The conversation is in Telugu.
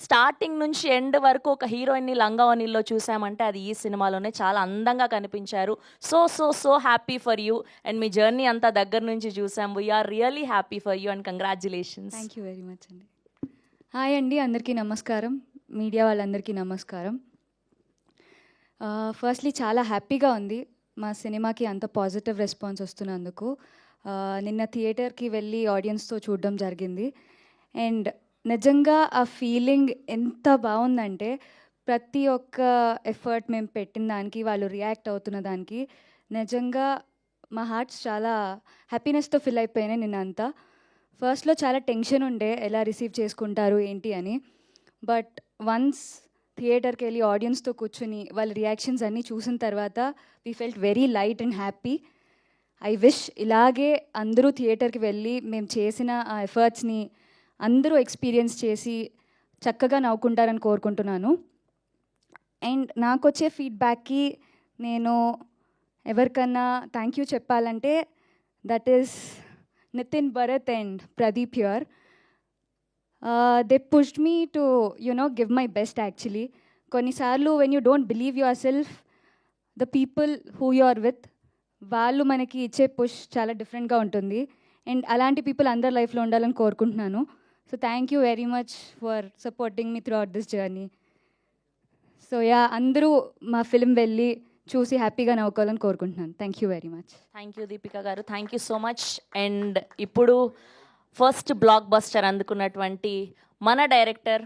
స్టార్టింగ్ నుంచి ఎండ్ వరకు ఒక హీరోయిన్‌ని 'లంగావని'లో చూసామంటే అది ఈ సినిమాలోనే. చాలా అందంగా కనిపించారు. So happy for you. And మీ జర్నీ అంతా దగ్గర నుంచి చూసాం. We are really happy for you and congratulations. Thank you very much అండి. హాయ్ అండి, అందరికీ నమస్కారం. మీడియా వాళ్ళందరికీ నమస్కారం. ఫస్ట్లీ చాలా హ్యాపీగా ఉంది మా సినిమాకి అంత పాజిటివ్ రెస్పాన్స్ వస్తున్నందుకు. నిన్న థియేటర్కి వెళ్ళి ఆడియన్స్తో చూడడం జరిగింది. అండ్ నిజంగా ఆ ఫీలింగ్ ఎంత బాగుందంటే, ప్రతి ఒక్క ఎఫర్ట్ మేము పెట్టిన దానికి, వాళ్ళు రియాక్ట్ అవుతున్న దానికి నిజంగా మా హార్ట్స్ చాలా హ్యాపీనెస్తో ఫిల్ అయిపోయినాయి నిన్నంతా. ఫస్ట్లో చాలా టెన్షన్ ఉండే, ఎలా రిసీవ్ చేసుకుంటారు ఏంటి అని. బట్ వన్స్ థియేటర్కి వెళ్ళి ఆడియన్స్తో కూర్చుని వాళ్ళ రియాక్షన్స్ అన్నీ చూసిన తర్వాత we felt very light and happy. I wish ఇలాగే అందరూ థియేటర్కి వెళ్ళి మేము చేసిన ఆ ఎఫర్ట్స్ని అందరూ ఎక్స్పీరియన్స్ చేసి చక్కగా నవ్వుకుంటారని కోరుకుంటున్నాను. అండ్ నాకు వచ్చే ఫీడ్బ్యాక్కి నేను ఎవరికన్నా థ్యాంక్ యూ చెప్పాలంటే that is Nitin, Bharat and Pradeep here. They pushed me to, give my best actually. కొన్నిసార్లు when you don't believe yourself, the people who you are with, వాళ్ళు మనకి ఇచ్చే పుష్ చాలా డిఫరెంట్గా ఉంటుంది. అండ్ అలాంటి పీపుల్ అందరి లైఫ్లో ఉండాలని కోరుకుంటున్నాను. So thank you very much for supporting me throughout this journey. So అందరూ మా ఫిల్మ్ వెళ్ళి చూసి హ్యాపీగా నవ్వుకోవాలని కోరుకుంటున్నాను. Thank you very much. Thank you Deepika garu. Thank you so much. And ఇప్పుడు ఫస్ట్ బ్లాక్ బస్టర్ అందుకున్నటువంటి మన డైరెక్టర్